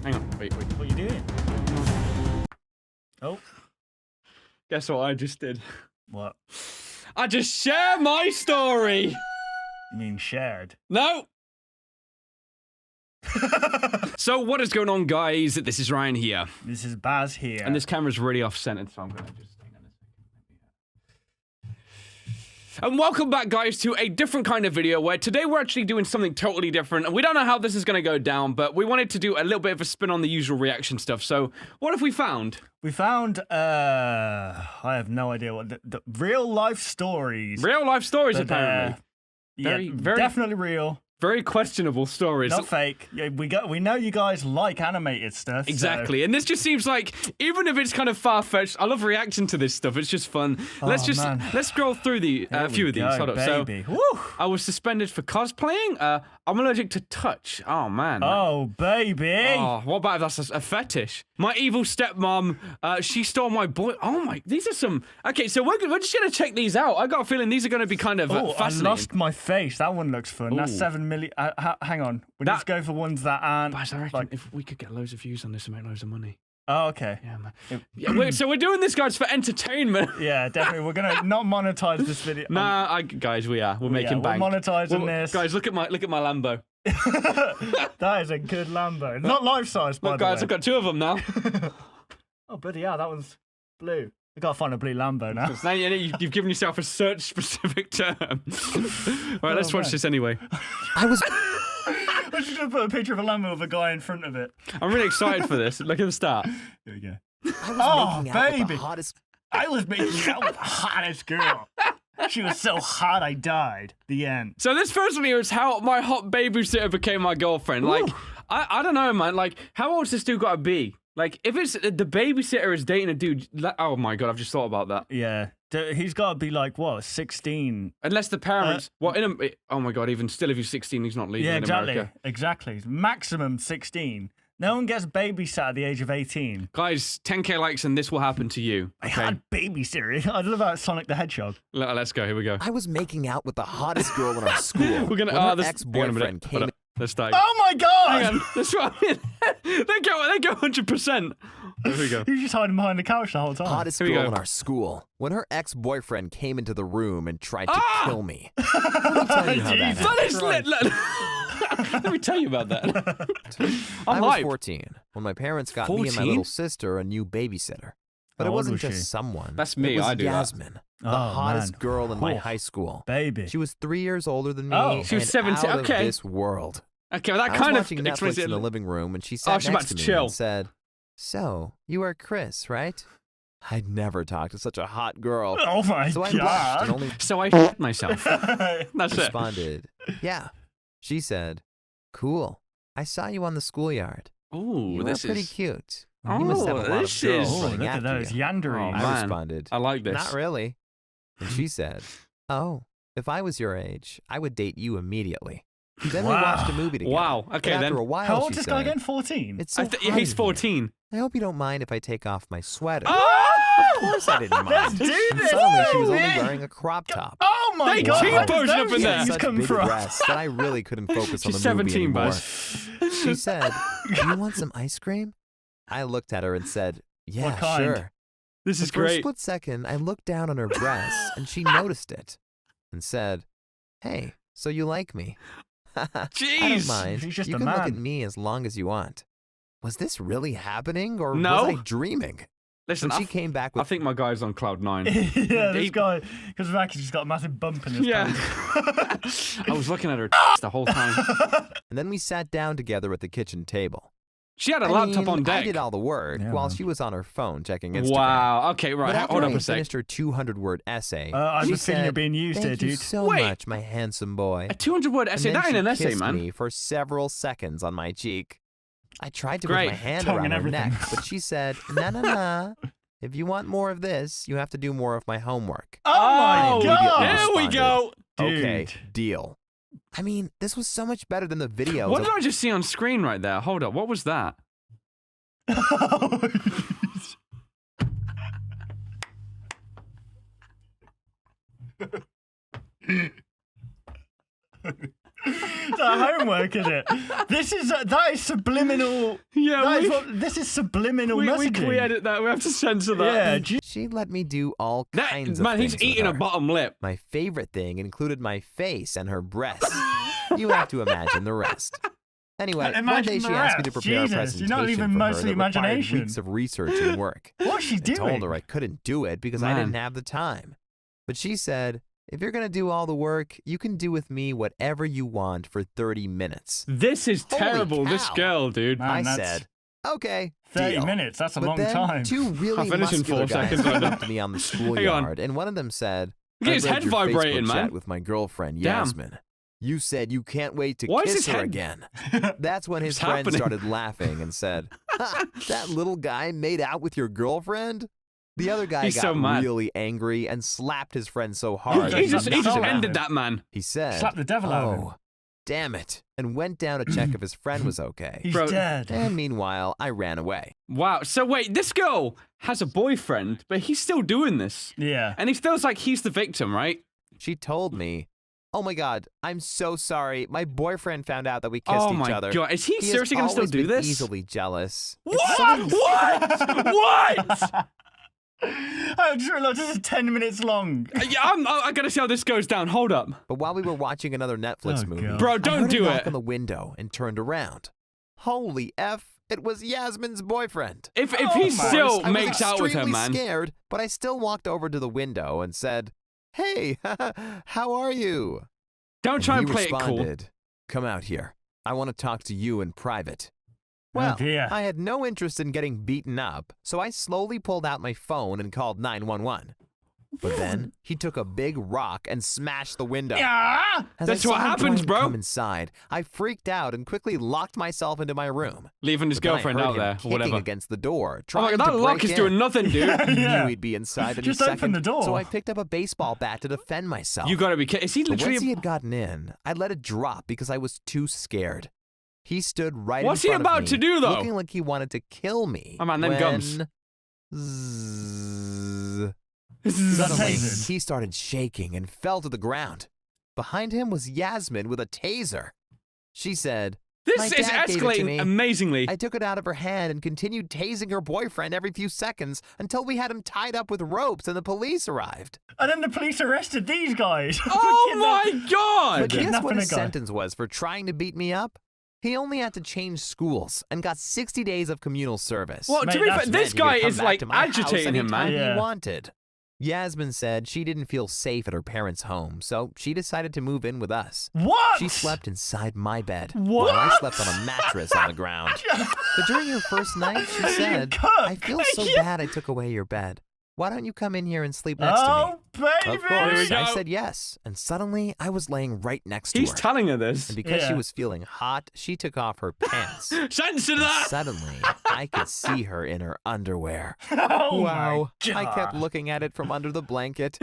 Hang on. Wait. What are you doing? Oh. Guess what I just did? What? I just shared my story. You mean shared? No. So what is going on, guys? This is Ryan here. This is Baz here. And this camera's really off-centered, so I'm gonna just hang on a second. And welcome back, guys, to a different kind of video where today we're actually doing something totally different. And we don't know how this is gonna go down, but we wanted to do a little bit of a spin on the usual reaction stuff. So what have we found? We found, I have no idea what, the real life stories. Real life stories, But, apparently. Very definitely real. Very questionable stories. Not fake. Yeah, we know you guys like animated stuff. Exactly, so. and this just seems like, even if it's kind of far-fetched, I love reacting to this stuff. It's just fun. Let's scroll through the a few of these. Hold up. Baby. So, Woo. I was suspended for cosplaying. I'm allergic to touch. Oh man. Oh baby. Oh, what about if that's a fetish? My evil stepmom, she stole my boy. Oh my, these are some. Okay, so we're just gonna check these out. I got a feeling these are gonna be kind of fascinating. I lost my face. That one looks fun. Ooh. That's 7 million. Hang on. We need to go for ones that aren't. Guys, I reckon like... if we could get loads of views on this and make loads of money. Oh, okay. Yeah, man. Yeah, so we're doing this, guys, for entertainment. Yeah, definitely. We're gonna not monetize this video. Nah, guys, we are. We're making bank. We're monetizing this. Guys, look at my Lambo. That is a good Lambo. Not life size, by the way. Guys, I've got two of them now. Oh, bloody hell, that one's blue. We gotta find a blue Lambo now. Now you've given yourself a search-specific term. Right, let's watch this anyway. I'm just gonna put a picture of a Lambo with a guy in front of it. I'm really excited for this. Look at the start. Here we go. I was making out with the hottest... I was making out with the hottest girl. She was so hot I died. The end. So this first video is how my hot babysitter became my girlfriend. Like, I don't know, man. Like, how old's this dude gotta be? Like, if it's the babysitter is dating a dude, oh my god, I've just thought about that. Yeah, he's got to be like what, 16? Unless the parents, oh my god, even still, if he's 16, he's not legal in America. Exactly. Maximum 16. No one gets babysat at the age of 18. Guys, 10k likes and this will happen to you. Okay? I had babysitter. I love about Sonic the Hedgehog. Let's go. Here we go. I was making out with the hottest girl in our school. We're gonna. When her ex-boyfriend came. Let's start. Oh my god! Hang on. That's what I mean. They go 100%. Here we go. You're just hiding behind the couch the whole time. Hottest girl in our school. When her ex-boyfriend came into the room and tried to kill me. Let me tell you how that happened. Let me tell you about that. I was 14 when my parents got me and my little sister a new babysitter. But it wasn't just someone. That's me. It was I do Yasmin, the hottest girl in my high school. Baby. She was 3 years older than me. She was 17. Out Okay. of this world. Okay, well, that I kind was of watching Netflix in the living room, and she sat next to me and said, "So, you are Chris, right?" I'd never talked to such a hot girl. Oh my so I god. blushed and only So I f***ed myself. That's responded, "Yeah." She said, "Cool. I saw you on the schoolyard. Ooh, you this were pretty is cute. Oh, you must have a lot of girls running look at after those you." yanderies. Oh, I man. responded, I like this. "Not really." And she said, "Oh, if I was your age, I would date you immedially." Then we watched a movie together. Wow. Okay, but then. after a while, How old is she this guy said, again? 14? "It's so Yeah, he's 14. I hope you don't mind if I take off my sweater." Oh! Of course I didn't mind. Let's do this! Suddenly, she was only Yeah. wearing a crop top. Oh my They god! cheap version up in She there. had He's such come big from. breasts that I really couldn't focus on She's the movie 17, anymore. Buzz. She said, "Do you want some ice cream?" I looked at her and said, "Yeah, What kind? sure." This is For a great. split second, I looked down on her breasts, and she noticed it and said, "Hey, so you like me?" I don't Jeez. mind. He's just you a can look man. at me as long as you want. Was this really happening, or No. was I dreaming? Listen, When she came back with I think my guy's on cloud 9. Yeah, this guy, because of that, he's just got a massive bump in his Yeah. pants. I was looking at her the whole time. and then we sat down together at the kitchen table. She had a I laptop mean, on deck. I did all the work Yeah, while man. she was on her phone checking Instagram. Wow. Okay, right. But after Hold up I a sec. finished her 200-word essay, I she was thinking you're said, being used here, "Thank you dude." so Wait. much, my handsome boy." A 200-word essay. And then That ain't she an essay, kissed man. me for several seconds on my cheek. I tried to Great. put my hand Tongue around and her everything. neck, but she said, "Nah. If you want more of this, you have to do more of my homework." Oh my Oh, god! there we go. Okay, Dude. deal. I mean, this was so much better than the videos. What of- did I just see on screen right there? Hold up. What was that? It's our homework, is it? That is subliminal. Yeah, this is subliminal we messaging. edit that. We have to censor that. Yeah, She let me do all kinds of man, things he's eating with a her. bottom lip. My favorite thing included my face and her breasts. You have to imagine the rest. Anyway, one day she asked me to prepare a presentation you're not leaving for much her to the that required imagination. weeks of research and work. What's she I doing? told her I couldn't do it because I didn't have the time. But she said, if you're going to do all the work, you can do with me whatever you want for 30 minutes. This is Holy terrible. This cow. girl, dude. Man, I that's said, okay, 30 deal. minutes, that's a But long then time. two I'll really finish in muscular 4 guys seconds. came up to me on the schoolyard, and one of them said, Look at his "I read head your vibrating, Facebook man. chat with my girlfriend, Damn. Yasmin. You said you can't wait to Why is kiss his her head- again." That's when his What's friend happening? started laughing and said, "Ha, that little guy made out with your girlfriend?" The other guy He's got so mad. really angry and slapped his friend so hard. He just Slap ended him. that man. He said, Slap the devil out of him. "Oh, damn it," and went down to check if his friend was okay. He's Bro. dead. And meanwhile, I ran away. Wow. So wait, this girl has a boyfriend, but he's still doing this. Yeah. And he feels like he's the victim, right? She told me, "Oh my God, I'm so sorry. My boyfriend found out that we kissed Oh each my other. god. Is he He has seriously going to still always do been this? Easily jealous." What? What? I just realized this is 10 minutes long. Yeah, I gotta see how this goes down. Hold up. But while we were watching another Netflix Oh, movie, God. Bro, I don't heard do a knock it. on the window and turned around. Holy F, it was Yasmin's boyfriend. If Oh he my- still I was makes out with her, extremely man. scared, but I still walked over to the window and said, "Hey, how are you?" Don't try and he play it cool. responded, "Come out here. I want to talk to you in private." Well, dear. I had no interest in getting beaten up, so I slowly pulled out my phone and called 911. But then he took a big rock and smashed the window. Yeah. As That's I saw what him happens, trying to bro. Come inside, I freaked out and quickly locked myself into my room. Leaving his But then I girlfriend heard out him there, or kicking whatever. against the door, Oh my trying god, that to lock break is in. doing nothing, dude. I Yeah. knew he'd be inside any Just open second, the door. so I picked up a baseball bat to defend myself. You gotta be kidding. Is he But literally. once he had gotten in, I let it drop because I was too scared. He stood right What's in he front of about me, to do, though? looking like he wanted to kill me. Oh, man, them when... gums. Zzz. That Suddenly, tasered. he started shaking and fell to the ground. Behind him was Yasmin with a taser. She said, "My This is dad gave it to escalating me. amazingly. I took it out of her hand and continued tasing her boyfriend every few seconds until we had him tied up with ropes and the police arrived." And then the police arrested these guys. Oh my god! But guess kidnapping what a his guy. sentence was for trying to beat me up? He only had to change schools and got 60 days of communal service. Well, Mate, to be fair, that's Meant this he could guy come is back like to my house agitating him, man. anytime Yeah. he wanted. Yasmin said she didn't feel safe at her parents' home, so she decided to move in with us. What? She slept inside my bed, What? while I slept on a mattress on the ground. But during her first night, she said, cook. "I feel so bad I took away your bed. Why don't you come in here and sleep next to me?" Oh, baby. Of course, go. I said yes, and suddenly I was laying right next to He's her. telling her this. And because she Yeah. was feeling hot, she took off her pants. Censor And that! suddenly, I could see her in her underwear. Oh Wow. my I kept God. looking at it from under the blanket.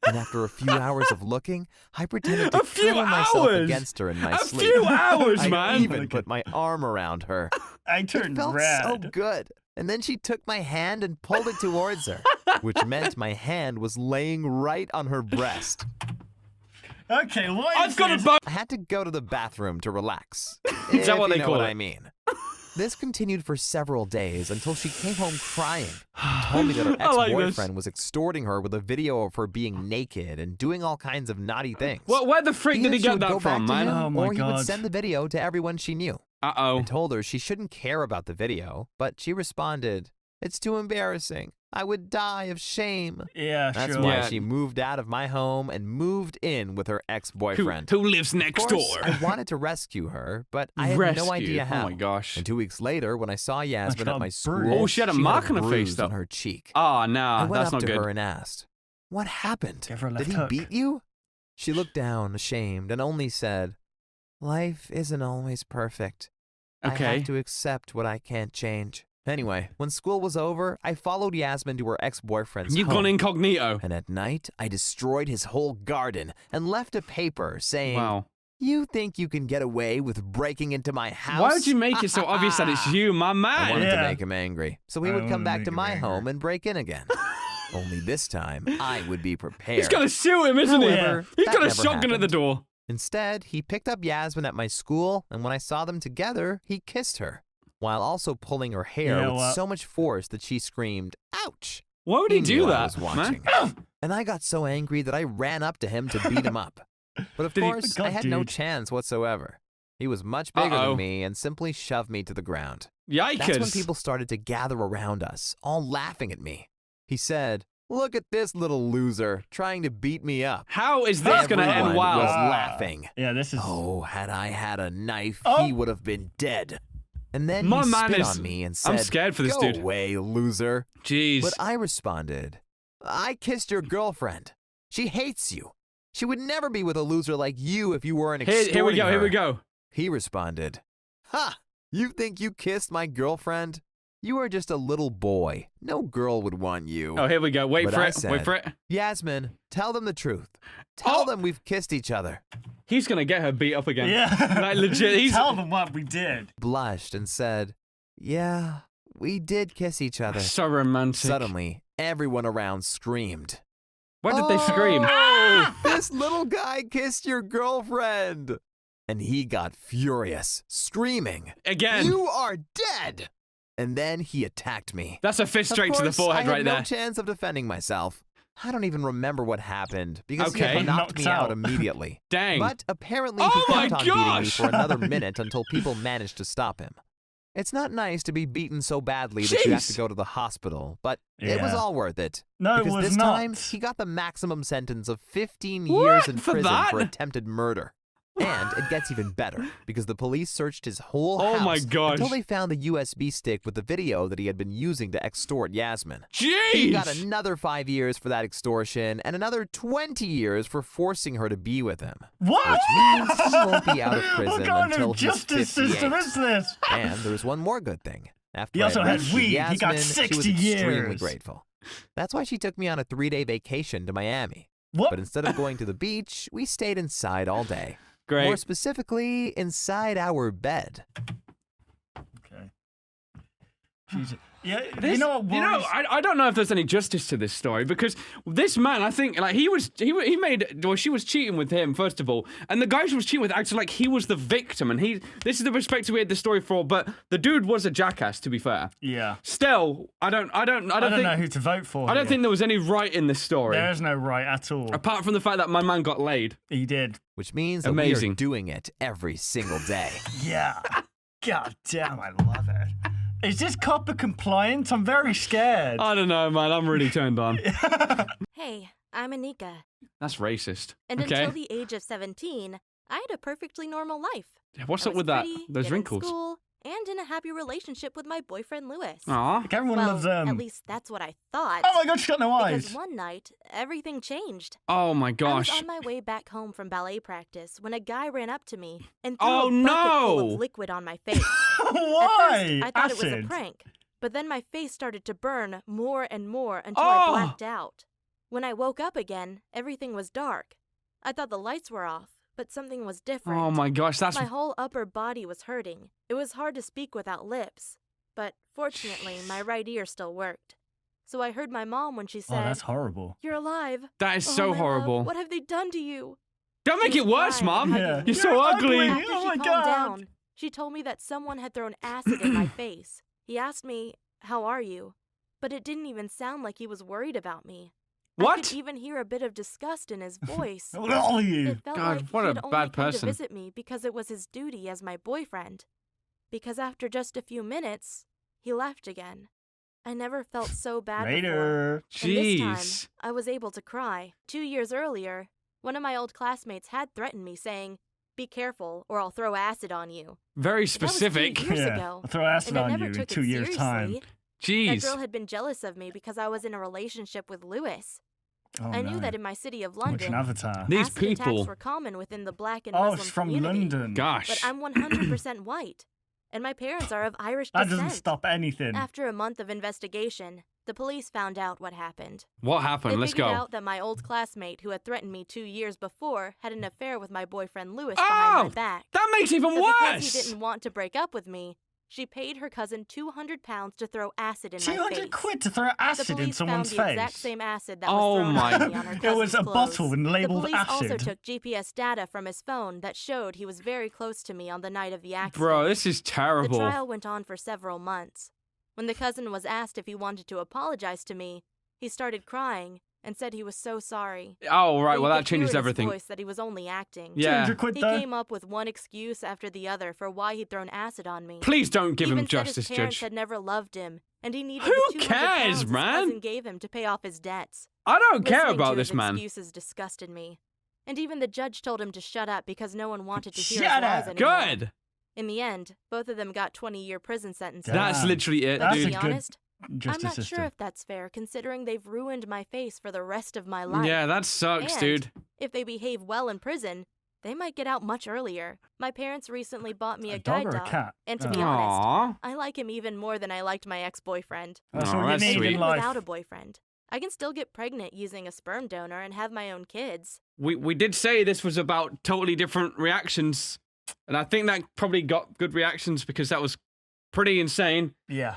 And after a few hours of looking, I pretended to A few cuddle myself hours? against her in my A sleep. few hours, I man! even put my arm around her. I It turned felt red. so good. And then she took my hand and pulled it towards her, which meant my hand was laying right on her breast. Okay, what is I've got a this? bone! I had to go to the bathroom to relax. Is that if what you they know call what it? I mean? This continued for several days until she came home crying and told me that her I like ex-boyfriend was extorting her with a video of her being naked and doing all kinds of naughty things. Well, where the freak did Either he she get would that go from, back to man? him, Oh my or he would God. send the video to everyone she knew. Uh-oh. I told her she shouldn't care about the video, but she responded, "It's too embarrassing. I would die of shame." Yeah, That's sure. why Yeah. she moved out of my home and moved in with her ex-boyfriend. Who lives Of next course, door? I wanted to rescue her, but I had Rescue. no idea how. Oh my gosh. And 2 weeks later, when I saw Yasmin got at my bruised. school, Oh, she had a mark on her face, bruise though. on her cheek. Oh, I nah, went that's up not to good. her and asked, "What happened? Give her a Did left he hook. beat you?" She looked down, ashamed, and only said, "Life isn't always perfect. I Okay. have to accept what I can't change." Anyway, when school was over, I followed Yasmin to her ex-boyfriend's You've home. gone incognito. And at night, I destroyed his whole garden and left a paper saying, Wow. "You think you can get away with breaking into my house?" Why would you make it so obvious that it's you, my I man? wanted to Yeah. make him angry, so he I would wanted come to back make to him my angry. home and break in again. Only this time, I would be prepared. He's gonna sue him, isn't However, he? He's that got a never shotgun at the happened. door. Instead, he picked up Yasmin at my school, and when I saw them together, he kissed her, while also pulling her hair with so much force that she screamed, "Ouch!" Why would he do knew I that, was watching. And I got so angry that I ran up to him to beat him up. But of course, I had no chance whatsoever. He was much bigger than me and simply shoved me to the ground. Yikers. That's when people started to gather around us, all laughing at me. He said, "Look at this little loser trying to beat me up." How is this going to end Everyone well? was laughing. Yeah, this is... Oh, had I had a knife, he would have been dead. And then My he man spit is- on me and said, I'm scared for this "Go dude." away, loser." Jeez. But I responded, "I kissed your girlfriend. She hates you. She would never be with a loser like you if you weren't extorting Here we go, her." here we go. He responded, "Ha! You think you kissed my girlfriend? You are just a little boy. No girl would want you." Oh, here we go. Wait But for I it. said, Wait for it. "Yasmin, tell them the truth. Tell them we've kissed each other." He's going to get her beat up again. Yeah. Like, legit. He's... Tell them what we did. Blushed and said, "Yeah, we did kiss each other." So romantic. Suddenly, everyone around screamed. Why did they scream? "Oh, this little guy kissed your girlfriend." And he got furious, screaming, Again. "You are dead!" And then he attacked me. That's a fist straight to the Of course, forehead I had right no there. chance of defending myself. I don't even remember what happened because he Okay. had knocked me Knocked out out. immediately. Dang. But apparently Oh he my kept on beating me gosh! for another minute until people managed to stop him. It's not nice to be beaten so badly that you have to Jeez. go to the hospital, but it was Yeah. all worth it. No, it because was this not. time, he got the maximum sentence of 15 What? years in For prison that? for attempted murder. And it gets even better, because the police searched his whole Oh house my gosh. until they found the USB stick with the video that he had been using to extort Yasmin. Jeez. He got another 5 years for that extortion and another 20 years for forcing her to be with him. What? Which means he won't be out of prison What kind until of he's justice 58. system is this? And there's one more good thing. After He I also had rescued weed. He Yasmin, got she 60 was extremely years. grateful. That's why she took me on a 3-day vacation to Miami. What? But instead of going to the beach, we stayed inside all day. Great. More specifically, inside our bed. Okay. Jesus. Yeah, This- you know what worries? I don't know if there's any justice to this story because this man, I think, like he made, well, she was cheating with him first of all, and the guy she was cheating with acted like he was the victim, and this is the perspective we had the story for, but the dude was a jackass, to be fair. Yeah. Still, I don't I don't think, know who to vote for. I don't here. think there was any right in this story, There is no right at all. apart from the fact that my man got laid. He did. Which means that we Amazing. are doing it every single day. Yeah. God damn, I love it. Is this copper compliant? I'm very scared. I don't know, man. I'm really turned on. Hey, I'm Anika, That's racist. and Okay. until the age of 17, I had a perfectly normal life. What's I up was with that? pretty, Those good in wrinkles. school, and in a happy relationship with my boyfriend Lewis. Aw. Like everyone well, loves at least that's what I thought. Oh my god, she's got no eyes. Because one night, everything changed. Oh my I gosh. was on my way back home from ballet practice when a guy ran up to me and threw Oh, a bucket full no! of liquid on my face. Why? At first, I thought it was a Acid. prank, but then my face started to burn more and more until Oh! I blacked out. When I woke up again, everything was dark. I thought the lights were off, but something was different. Oh my gosh, that's My whole upper body was hurting. It was hard to speak without lips, but fortunately, my right ear still worked. So I heard my mom when she Oh, said, that's horrible. "You're alive." that is Oh, so my love, horrible. what have they done to you? Don't make She it was worse, crying Mom. and Yeah. hugging me. You're so You're ugly. ugly. After Oh she my calmed God. down, she told me that someone had thrown acid in my face. He asked me, "How are you?" But it didn't even sound like he was worried about me. I What? could even hear a bit of disgust in his voice. What are you? It felt God, like what he a had only bad come person. to visit me because it was his duty as my boyfriend. Because after just a few minutes, he left again. I never felt so bad before. Later. And this time, Jeez. I was able to cry. 2 years earlier, one of my old classmates had threatened me, saying, "Be careful, or I'll throw acid on you." Very That was 2 specific. years Yeah. ago, I'll throw acid and I on never you in took 2 it years' time. seriously. That Jeez. girl had been jealous of me because I was in a relationship with Lewis. Oh, I knew no. that in my city of Which an London, avatar. These acid people. attacks were common within the black and Oh, Muslim it's from community. London. Gosh. But I'm 100% white, and my parents are of Irish That descent. doesn't stop anything. After a month of investigation, the police found out what happened. What They happened? Let's figured go. out that my old classmate who had threatened me 2 years before had an affair with my boyfriend Lewis Oh! behind my back. That makes it even But because worse. he didn't want to break up with me, She paid her cousin £200 to throw acid in my face. 200 quid to throw acid in someone's face. The police found the face. exact same acid that was thrown at me on her cousin's It was a clothes. bottle and labeled The police acid. also took GPS data from his phone that showed he was very close to me on the night of the accident. Bro, this is terrible. The trial went on for several months. When the cousin was asked if he wanted to apologize to me, he started crying and said he was so sorry. Oh, right. But Well, you that could hear changes in his everything. voice that he was only acting. Yeah. 200 quid He though. came up with one excuse after the other for why he'd thrown acid on me. Please don't give He him even said justice, his parents Judge. had never loved him, and he needed Who the 200 cares, pounds his man? cousin gave him to pay off his debts. I don't care Listening about to this his man. Excuses disgusted me, and even the judge told him to shut up because no one wanted to hear Shut his lies up. anymore. Good. In the end, both of them got 20-year prison sentences. That's Damn. literally it, That's To a dude. be good honest, justice I'm not system. sure if that's fair, considering they've ruined my face for the rest of my life. Yeah, that sucks, And dude. if they behave well in prison, they might get out much earlier. My parents recently bought me a dog guide or a dog, cat? and to Oh. be honest, Aww. I like him even more than I liked my ex-boyfriend. That's Oh, all you that's need sweet. in Even life. without a boyfriend, I can still get pregnant using a sperm donor and have my own kids. We did say this was about totally different reactions, and I think that probably got good reactions because that was pretty insane. Yeah.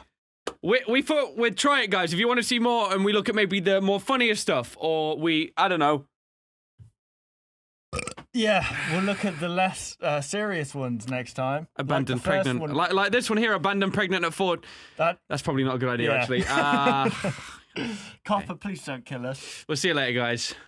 We thought we'd try it, guys. If you want to see more, and we look at maybe the more funnier stuff, or I don't know. Yeah, we'll look at the less serious ones next time. Abandoned like the first pregnant, one. like this one here, abandoned pregnant at Ford. That's probably not a good idea, Yeah. actually. Copper, please don't kill us. We'll see you later, guys.